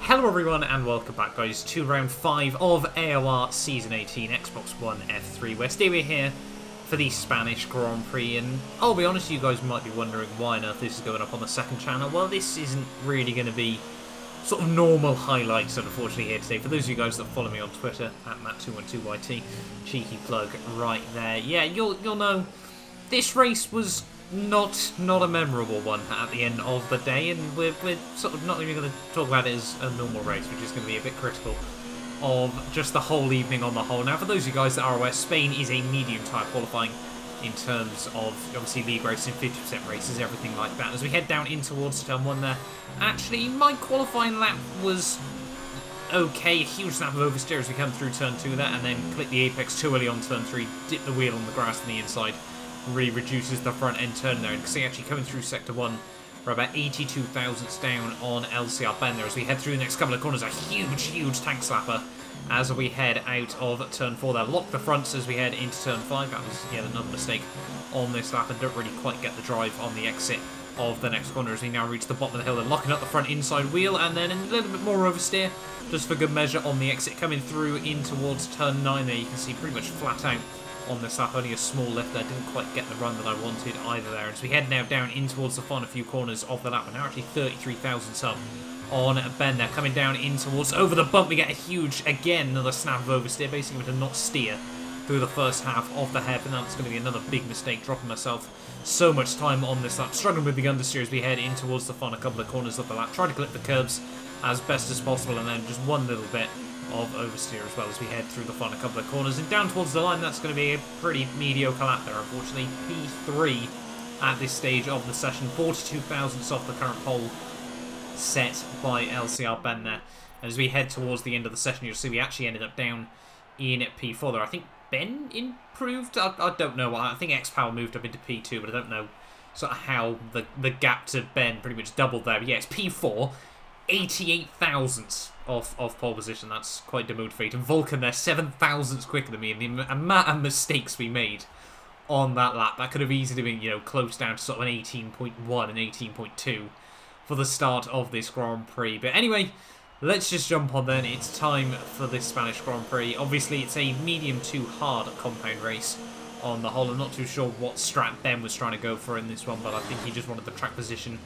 Hello everyone and welcome back guys to round 5 of AOR Season 18 Xbox One F3 where today we're here for the Spanish Grand Prix, and I'll be honest, you guys might be wondering why on earth this is going up on the second channel. Well, this isn't really going to be sort of normal highlights unfortunately here today. For those of you guys that follow me on Twitter at Matt212YT, cheeky plug right there, yeah, you'll know this race was not a memorable one at the end of the day, and we're sort of not even going to talk about it as a normal race. We're just going to be a bit critical of just the whole evening on the whole. Now, for those of you guys that are aware, Spain is a medium type qualifying in terms of obviously league racing, 50% races, everything like that. As we head down in towards turn 1 there, actually my qualifying lap was okay. A huge snap of oversteer as we come through turn 2 there, and then click the apex too early on turn 3, dip the wheel on the grass on the inside. Really reduces the front end turn there, and you can see actually coming through sector 1 we're about 82 thousandths down on LCR bend there. As we head through the next couple of corners, a huge tank slapper as we head out of turn 4 there. Lock the fronts as we head into turn 5. That was yet another mistake on this lap, and don't really quite get the drive on the exit of the next corner as we now reach the bottom of the hill and locking up the front inside wheel, and then a little bit more oversteer just for good measure on the exit. Coming through in towards turn 9 there, you can see pretty much flat out on this lap, only a small lift there, didn't quite get the run that I wanted either there. As we head now down in towards the final few corners of the lap, we're now actually 33 thousandths up on bend there. Coming down in towards, over the bump, we get a huge, again, another snap of oversteer, basically to not steer through the first half of the hairpin. That's going to be another big mistake, dropping myself so much time on this lap. Struggling with the understeer as we head in towards the final couple of corners of the lap. Try to clip the curbs as best as possible, and then just one little bit of oversteer as well as we head through the final couple of corners and down towards the line. That's going to be a pretty mediocre lap there, unfortunately. P3 at this stage of the session, 42 thousandths off the current pole set by LCR Ben there. And as we head towards the end of the session, you'll see we actually ended up down in P4 there. I think Ben improved, I don't know, I think X-Power moved up into P2, but I don't know sort of how the gap to Ben pretty much doubled there. But yeah, it's P4, 88 thousandths off pole position. That's quite demotivating. Vulcan there, 7 thousandths quicker than me, and the amount of mistakes we made on that lap, that could have easily been, you know, close down to sort of an 18.1 and 18.2 for the start of this Grand Prix. But anyway, let's just jump on then. It's time for this Spanish Grand Prix. Obviously, it's a medium to hard compound race on the whole. I'm not too sure what strat Ben was trying to go for in this one, but I think he just wanted the track position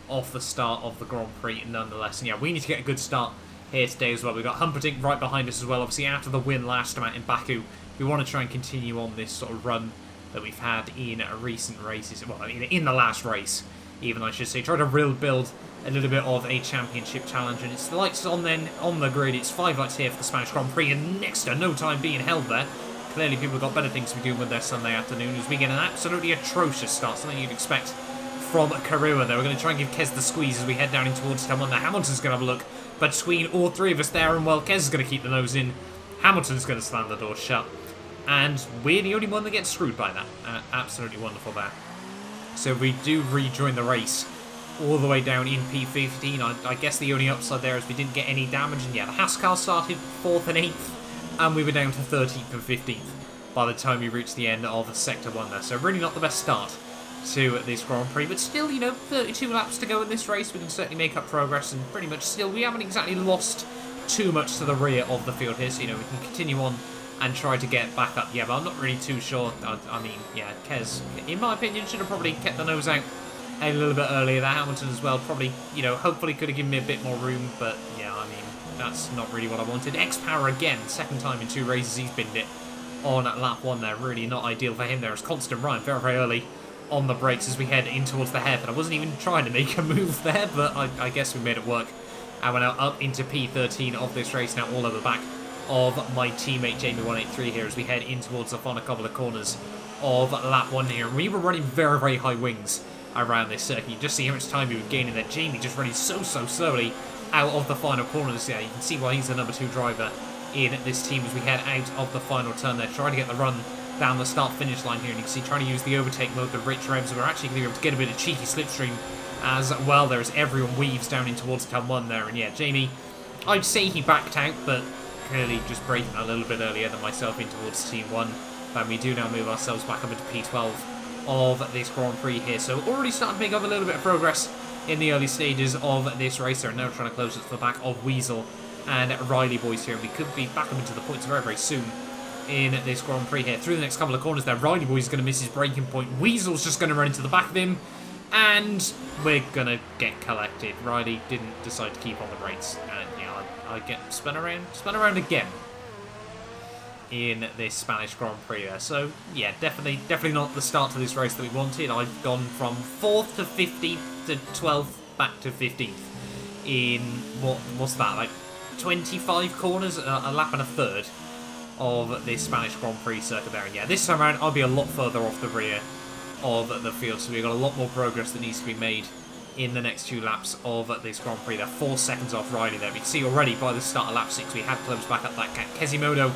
off the start of the Grand Prix nonetheless. And yeah, we need to get a good start here today as well. We've got Humperdinck right behind us as well. Obviously, after the win last time out in Baku, we want to try and continue on this sort of run that we've had in recent races. Well, I mean, in the last race, even I should say. Try to build a little bit of a championship challenge. And it's the lights on then on the grid. It's 5 lights here for the Spanish Grand Prix, and next to no time being held there. Clearly, people have got better things to be doing with their Sunday afternoon as we get an absolutely atrocious start, something you'd expect from Career Mode there. We're going to try and give Kez the squeeze as we head down in towards turn 1 there. Hamilton's going to have a look between all three of us there, and well, Kez is going to keep the nose in. Hamilton's going to slam the door shut, and we're the only one that gets screwed by that. Absolutely wonderful there. So we do rejoin the race all the way down in P15. I guess the only upside there is we didn't get any damage, and yeah, the Haas car started 4th and 8th, and we were down to 13th and 15th by the time we reached the end of Sector 1 there. So really not the best start to this Grand Prix, but still, you know, 32 laps to go in this race. We can certainly make up progress, and pretty much still we haven't exactly lost too much to the rear of the field here, so you know, we can continue on and try to get back up. Yeah, but I'm not really too sure. I mean, yeah, Kez, in my opinion, should have probably kept the nose out a little bit earlier. The Hamilton as well, probably, you know, hopefully could have given me a bit more room, but yeah, I mean, that's not really what I wanted. X-Power again, second time in 2 races he's binned it on lap 1 there. Really not ideal for him there. It's constant Ryan very early on the brakes as we head in towards the hairpin. I wasn't even trying to make a move there, but I guess we made it work. And we're now up into P13 of this race, now all over the back of my teammate Jamie183 here as we head in towards the final couple of corners of lap 1 here. We were running very high wings around this circuit. You just see how much time we were gaining there. Jamie just running so slowly out of the final corners. Yeah, you can see why he's the number 2 driver in this team as we head out of the final turn there, trying to get the run down the start-finish line here, and you can see trying to use the overtake mode, the rich revs, and we're actually going to be able to get a bit of cheeky slipstream as well there as everyone weaves down in towards turn 1 there. And yeah, Jamie, I'd say he backed out, but clearly just braking a little bit earlier than myself in towards Team 1. And we do now move ourselves back up into P12 of this Grand Prix here. So already starting to make up a little bit of progress in the early stages of this race. They're now trying to close it to the back of Weasel and Riley boys here. And we could be back up into the points very, very soon in this Grand Prix here. Through the next couple of corners there, Riley boy is going to miss his braking point. Weasel's just going to run into the back of him. And we're going to get collected. Riley didn't decide to keep on the brakes. And yeah, I get spun around again in this Spanish Grand Prix there. So yeah, definitely not the start to this race that we wanted. I've gone from 4th to 15th to 12th back to 15th in what's that, like 25 corners, a lap and a third of this Spanish Grand Prix circuit there. And yeah, this time around I'll be a lot further off the rear of the field, so we've got a lot more progress that needs to be made in the next 2 laps of this Grand Prix. They're 4 seconds off Riley there. We can see already by the start of lap 6 we had clubs back up that Kesimoto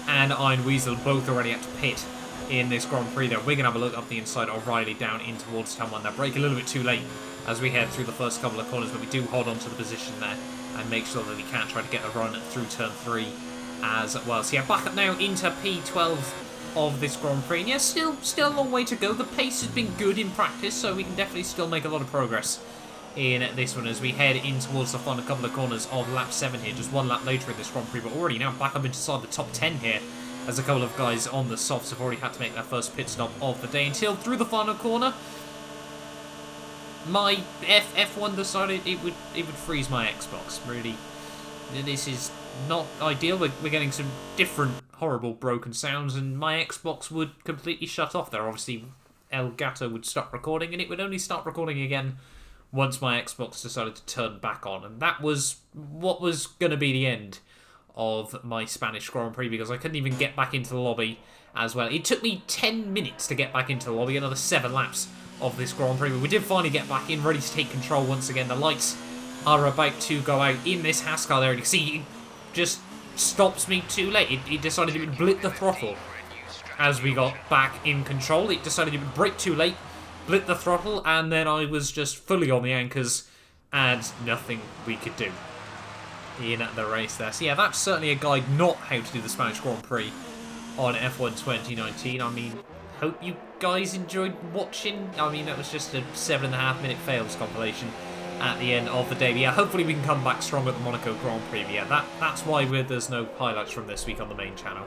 and Iron Weasel both already had to pit in this Grand Prix there. We're going to have a look up the inside of Riley down in towards turn 1. They brake a little bit too late as we head through the first couple of corners, but we do hold on to the position there and make sure that we can try to get a run through turn 3 as well. So yeah, back up now into P12 of this Grand Prix. And yeah, still a long way to go. The pace has been good in practice, so we can definitely still make a lot of progress in this one as we head in towards the final couple of corners of lap 7 here. Just 1 lap later in this Grand Prix, but already now back up inside the top 10 here as a couple of guys on the softs have already had to make their first pit stop of the day. Until through the final corner, my F1 decided it would freeze my Xbox. Really, this is not ideal. We're getting some different horrible broken sounds, and my Xbox would completely shut off there. Obviously, Elgato would stop recording, and it would only start recording again once my Xbox decided to turn back on. And that was what was going to be the end of my Spanish Grand Prix, because I couldn't even get back into the lobby as well. It took me 10 minutes to get back into the lobby, another 7 laps of this Grand Prix. But we did finally get back in, ready to take control once again. The lights are about to go out in this Haskell there, and you can see it just stops me too late. It decided it would blip the throttle as we got back in control. It decided it would brake too late, blip the throttle, and then I was just fully on the anchors and nothing we could do in the race there. So yeah, that's certainly a guide not how to do the Spanish Grand Prix on F1 2019. I mean, hope you guys enjoyed watching. I mean, that was just a 7.5 minute fails compilation at the end of the day. But yeah, hopefully we can come back strong at the Monaco Grand Prix. But yeah, that's why there's no highlights from this week on the main channel.